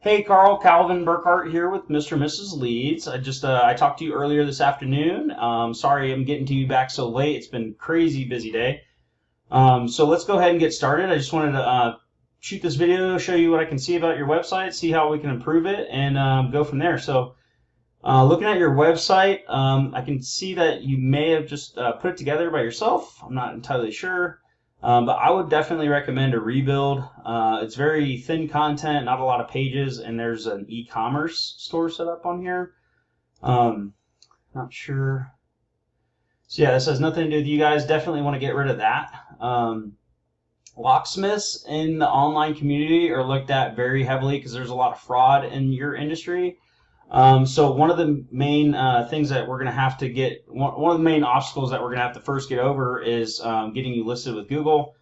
Hey Carl, Calvin Burkhart here with Mr. and Mrs. Leeds. I talked to you earlier this afternoon. Sorry I'm getting to you back so late. It's been a crazy busy day. So let's go ahead and get started. I just wanted to shoot this video, show you what I can see about your website, see how we can improve it, and go from there. So looking at your website, I can see that you may have just put it together by yourself. I'm not entirely sure. But I would definitely recommend a rebuild. It's very thin content, not a lot of pages, and there's an e-commerce store set up on here. Not sure. So yeah, this has nothing to do with you guys. Definitely want to get rid of that. Locksmiths in the online community are looked at very heavily because there's a lot of fraud in your industry. So one of the main things that we're going to have to get, one of the main obstacles that we're going to have to first get over is getting you listed with Google.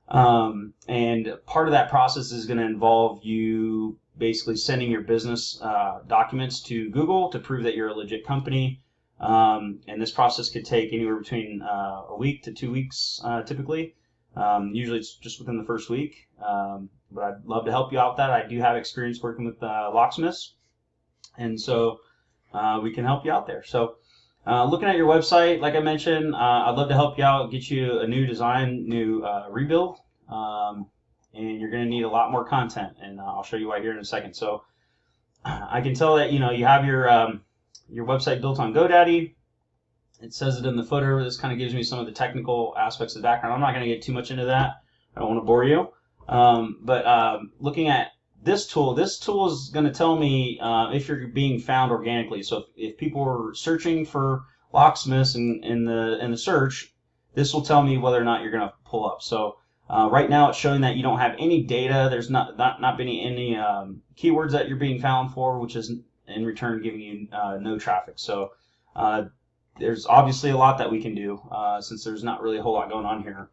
And part of that process is going to involve you basically sending your business documents to Google to prove that you're a legit company. And this process could take anywhere between a week to 2 weeks typically. Usually it's just within the first week. But I'd love to help you out with that. I do have experience working with locksmiths. And so we can help you out there. So looking at your website, like I mentioned, I'd love to help you out, get you a new design, new rebuild, and you're going to need a lot more content, and I'll show you why here in a second. So I can tell that you have your website built on GoDaddy. It says it in the footer. This kind of gives me some of the technical aspects of the background. I'm not going to get too much into that. I don't want to bore you. But looking at this tool is going to tell me if you're being found organically. So if people are searching for locksmiths in the search, this will tell me whether or not you're going to pull up. So right now it's showing that you don't have any data. There's not been any keywords that you're being found for, which is in return giving you no traffic. So there's obviously a lot that we can do since there's not really a whole lot going on here.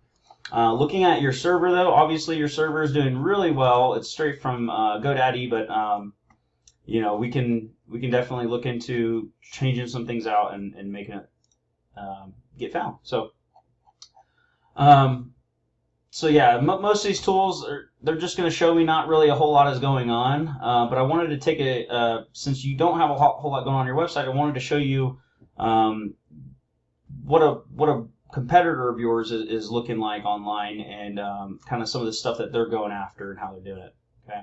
Looking at your server, though, obviously your server is doing really well. It's straight from GoDaddy, but we can definitely look into changing some things out and making it get found. So yeah, most of these tools they're just going to show me not really a whole lot is going on. But I wanted to take since you don't have a whole lot going on your website, I wanted to show you what a competitor of yours is looking like online, and kind of some of the stuff that they're going after and how they're doing it. Okay.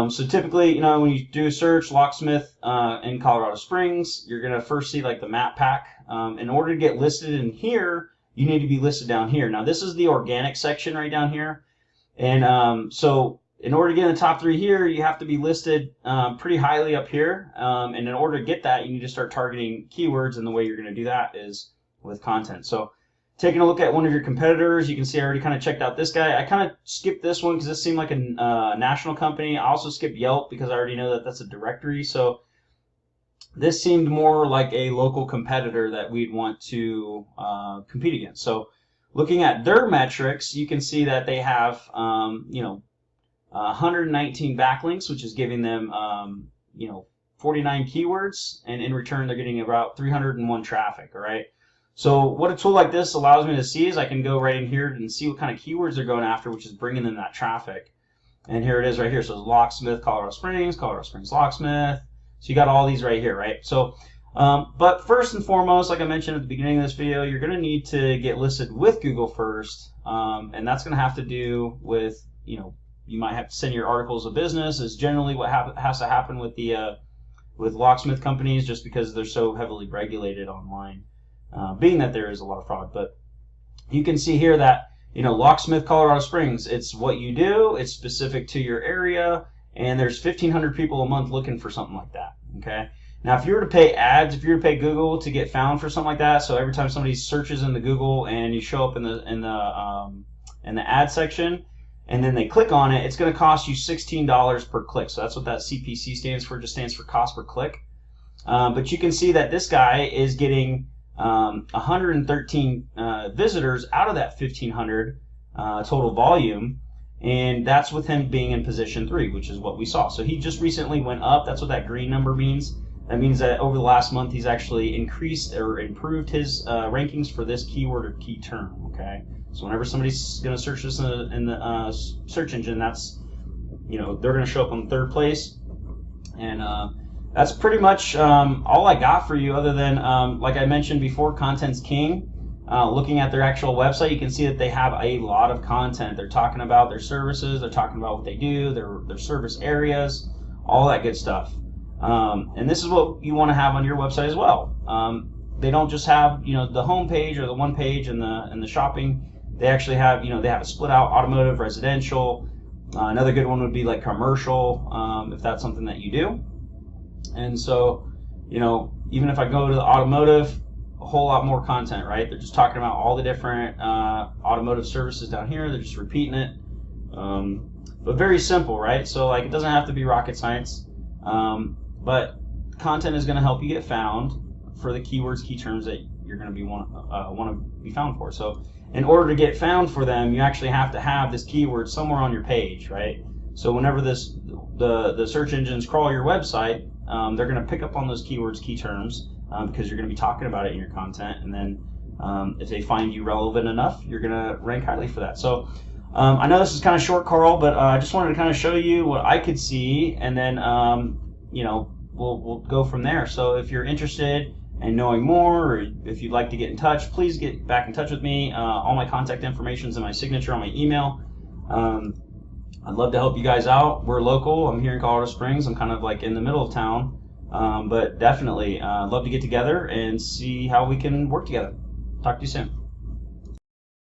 So typically, when you do a search locksmith in Colorado Springs, you're gonna first see like the map pack. In order to get listed in here, you need to be listed down here. Now this is the organic section right down here, and so in order to get in the top 3 here, you have to be listed pretty highly up here. And in order to get that, you need to start targeting keywords, and the way you're going to do that is with content. So taking a look at one of your competitors, you can see I already kind of checked out this guy. I kind of skipped this one because this seemed like a national company. I also skipped Yelp because I already know that that's a directory. So this seemed more like a local competitor that we'd want to compete against. So looking at their metrics, you can see that they have 119 backlinks, which is giving them 49 keywords, and in return they're getting about 301 traffic. All right. So what a tool like this allows me to see is I can go right in here and see what kind of keywords they're going after, which is bringing them that traffic. And here it is right here. So locksmith, Colorado Springs locksmith. So you got all these right here, right? So, but first and foremost, like I mentioned at the beginning of this video, you're going to need to get listed with Google first, and that's going to have to do with you might have to send your articles of business. Is generally what has to happen with the with locksmith companies, just because they're so heavily regulated online. Being that there is a lot of fraud. But you can see here that locksmith Colorado Springs, it's what you do, it's specific to your area, and there's 1,500 people a month looking for something like that. Okay. Now if you were to pay ads, if you were to pay Google to get found for something like that, so every time somebody searches in the Google and you show up in the ad section and then they click on it, it's going to cost you $16 per click. So that's what that CPC stands for, just stands for cost per click. But you can see that this guy is getting 113 visitors out of that 1,500 total volume, and that's with him being in position 3, which is what we saw. So he just recently went up. That's what that green number means. That means that over the last month he's actually increased or improved his rankings for this keyword or key term. Okay, so whenever somebody's going to search this in the search engine, that's they're going to show up on 3rd place And that's pretty much all I got for you, other than, like I mentioned before, content's king. Looking at their actual website, you can see that they have a lot of content. They're talking about their services, they're talking about what they do, their service areas, all that good stuff. And this is what you want to have on your website as well. They don't just have, the home page or the one page and the shopping. They actually have, they have a split out automotive, residential. Another good one would be like commercial, if that's something that you do. And so, even if I go to the automotive, a whole lot more content, right? They're just talking about all the different automotive services down here. They're just repeating it, but very simple, right? So like, it doesn't have to be rocket science, but content is going to help you get found for the keywords, key terms that you're going to be want to be found for. So in order to get found for them, you actually have to have this keyword somewhere on your page, right? So whenever the search engines crawl your website, they're going to pick up on those keywords, key terms, because you're going to be talking about it in your content. And then if they find you relevant enough, you're going to rank highly for that. So I know this is kind of short, Carl, but I just wanted to kind of show you what I could see, and then we'll go from there. So if you're interested in knowing more, or if you'd like to get in touch, please get back in touch with me. All my contact information is in my signature on my email. I'd love to help you guys out. We're local. I'm here in Colorado Springs. I'm kind of like in the middle of town, but definitely love to get together and see how we can work together. Talk to you soon.